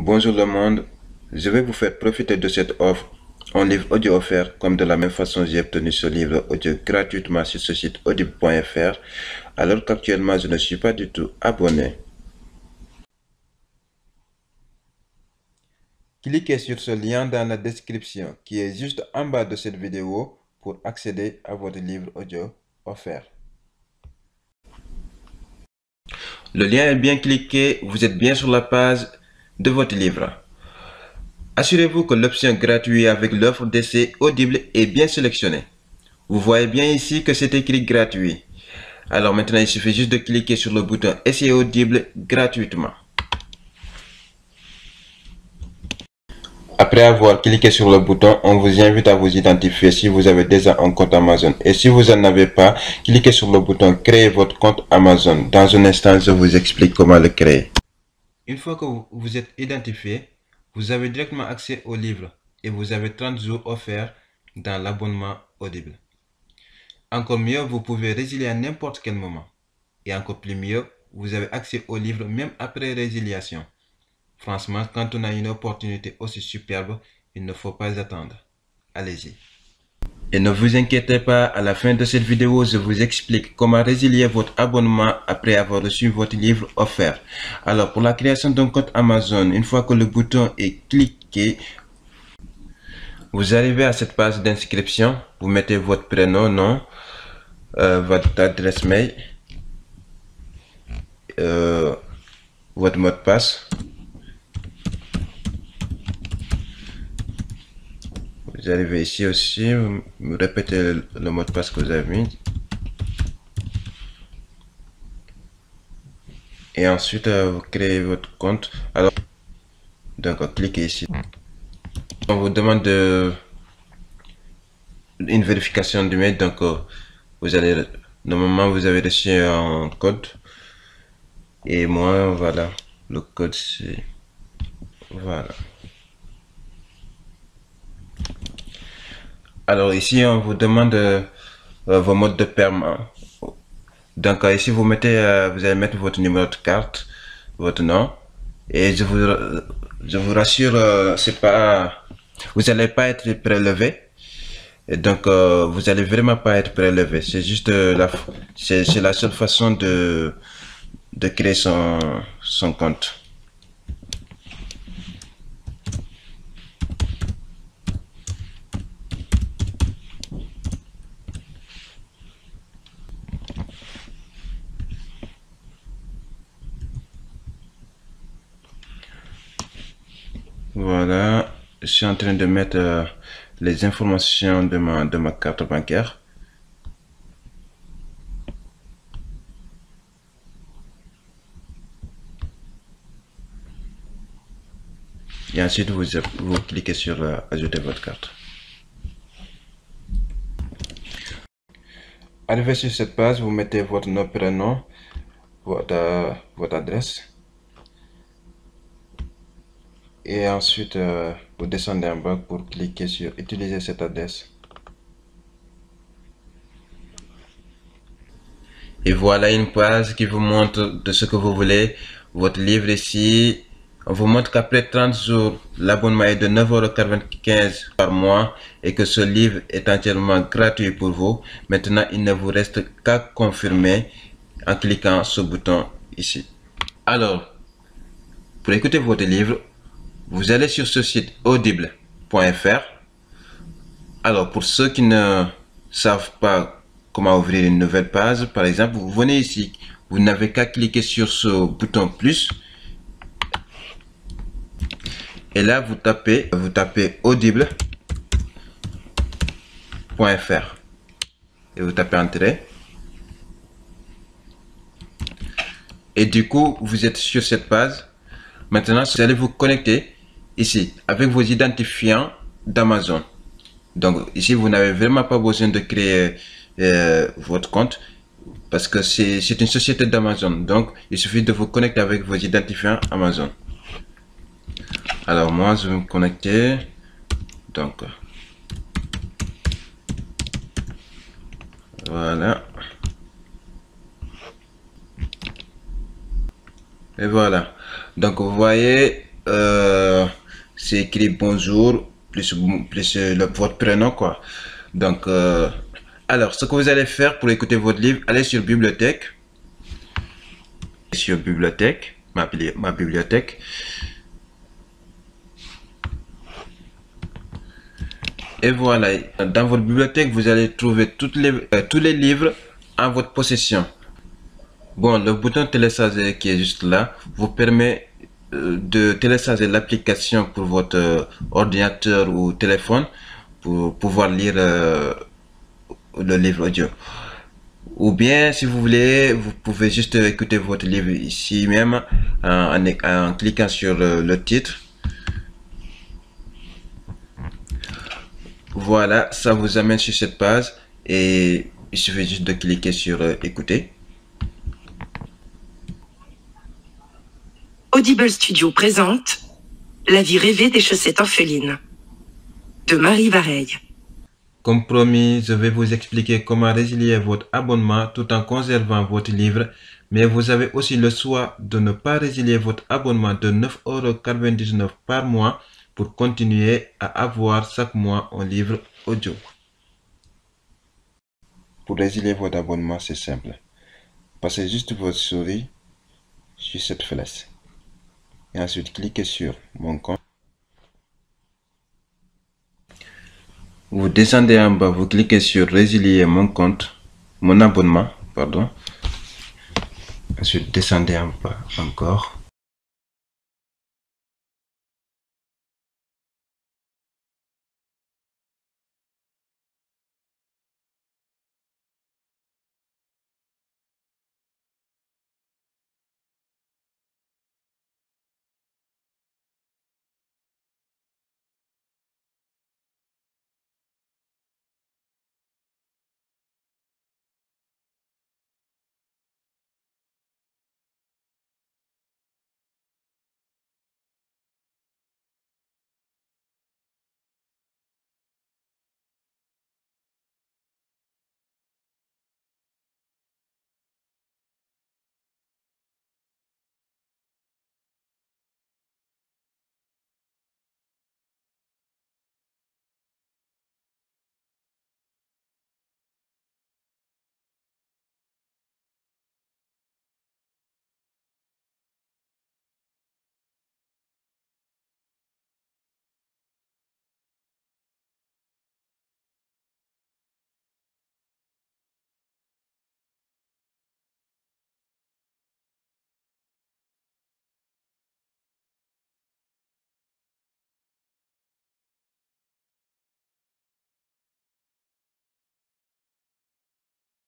Bonjour le monde, je vais vous faire profiter de cette offre en livre audio offert comme de la même façon j'ai obtenu ce livre audio gratuitement sur ce site audible.fr alors qu'actuellement je ne suis pas du tout abonné. Cliquez sur ce lien dans la description qui est juste en bas de cette vidéo pour accéder à votre livre audio offert. Le lien est bien cliqué, vous êtes bien sur la page de votre livre. Assurez-vous que l'option gratuit avec l'offre d'essai Audible est bien sélectionnée. Vous voyez bien ici que c'est écrit gratuit. Alors maintenant, il suffit juste de cliquer sur le bouton Essai Audible gratuitement. Après avoir cliqué sur le bouton, on vous invite à vous identifier si vous avez déjà un compte Amazon. Et si vous n'en avez pas, cliquez sur le bouton Créer votre compte Amazon. Dans un instant, je vous explique comment le créer. Une fois que vous êtes identifié, vous avez directement accès au livre et vous avez 30 jours offerts dans l'abonnement Audible. Encore mieux, vous pouvez résilier à n'importe quel moment. Et encore plus mieux, vous avez accès au livre même après résiliation. Franchement, quand on a une opportunité aussi superbe, il ne faut pas attendre. Allez-y. Et ne vous inquiétez pas, à la fin de cette vidéo, je vous explique comment résilier votre abonnement après avoir reçu votre livre offert. Alors, pour la création d'un compte Amazon, une fois que le bouton est cliqué, vous arrivez à cette page d'inscription. Vous mettez votre prénom, nom, votre adresse mail, votre mot de passe. Vous arrivez ici aussi, vous répétez le mot de passe que vous avez mis. Et ensuite, vous créez votre compte. Alors, donc, cliquez ici. On vous demande une vérification du mail. Donc, vous allez, normalement, vous avez reçu un code. Et moi, voilà, le code, c'est, voilà. Alors, ici, on vous demande vos modes de paiement. Donc ici vous mettez, vous allez mettre votre numéro de carte, votre nom, et je vous rassure, c'est pas, vous n'allez pas être prélevé, et donc vous allez vraiment pas être prélevé. C'est juste c'est la seule façon de créer son compte. Voilà, je suis en train de mettre les informations de ma carte bancaire. Et ensuite, vous cliquez sur ajouter votre carte. Arrivé sur cette page, vous mettez votre nom, prénom, votre adresse. Et ensuite, vous descendez en bas pour cliquer sur utiliser cette adresse. Et voilà une page qui vous montre de ce que vous voulez. Votre livre ici. On vous montre qu'après 30 jours, l'abonnement est de 9,95 € par mois et que ce livre est entièrement gratuit pour vous. Maintenant, il ne vous reste qu'à confirmer en cliquant sur ce bouton ici. Alors, pour écouter votre livre, vous allez sur ce site audible.fr. Alors, pour ceux qui ne savent pas comment ouvrir une nouvelle page, par exemple, vous venez ici. Vous n'avez qu'à cliquer sur ce bouton plus. Et là, vous tapez audible.fr. Et vous tapez entrée. Et du coup, vous êtes sur cette page. Maintenant, vous allez vous connecter ici avec vos identifiants d'Amazon. Donc ici, vous n'avez vraiment pas besoin de créer votre compte parce que c'est une société d'Amazon. Donc, il suffit de vous connecter avec vos identifiants Amazon. Alors moi, je vais me connecter. Donc, voilà. Et voilà. Donc, vous voyez, c'est écrit bonjour plus votre prénom, quoi. Donc, alors, ce que vous allez faire pour écouter votre livre, allez sur bibliothèque. Sur bibliothèque, ma bibliothèque. Et voilà, dans votre bibliothèque, vous allez trouver tous les livres en votre possession. Bon, le bouton télécharger qui est juste là vous permet de télécharger l'application pour votre ordinateur ou téléphone pour pouvoir lire le livre audio. Ou bien, si vous voulez, vous pouvez juste écouter votre livre ici même en cliquant sur le titre. Voilà, ça vous amène sur cette page et il suffit juste de cliquer sur écouter. Audible Studio présente La vie rêvée des chaussettes orphelines de Marie Vareille. Comme promis, je vais vous expliquer comment résilier votre abonnement tout en conservant votre livre, mais vous avez aussi le choix de ne pas résilier votre abonnement de 9,99 € par mois pour continuer à avoir chaque mois un livre audio. Pour résilier votre abonnement, c'est simple. Passez juste votre souris sur cette flèche et ensuite cliquez sur mon compte. Vous descendez en bas, vous cliquez sur résilier mon abonnement, pardon. Ensuite descendez en bas encore.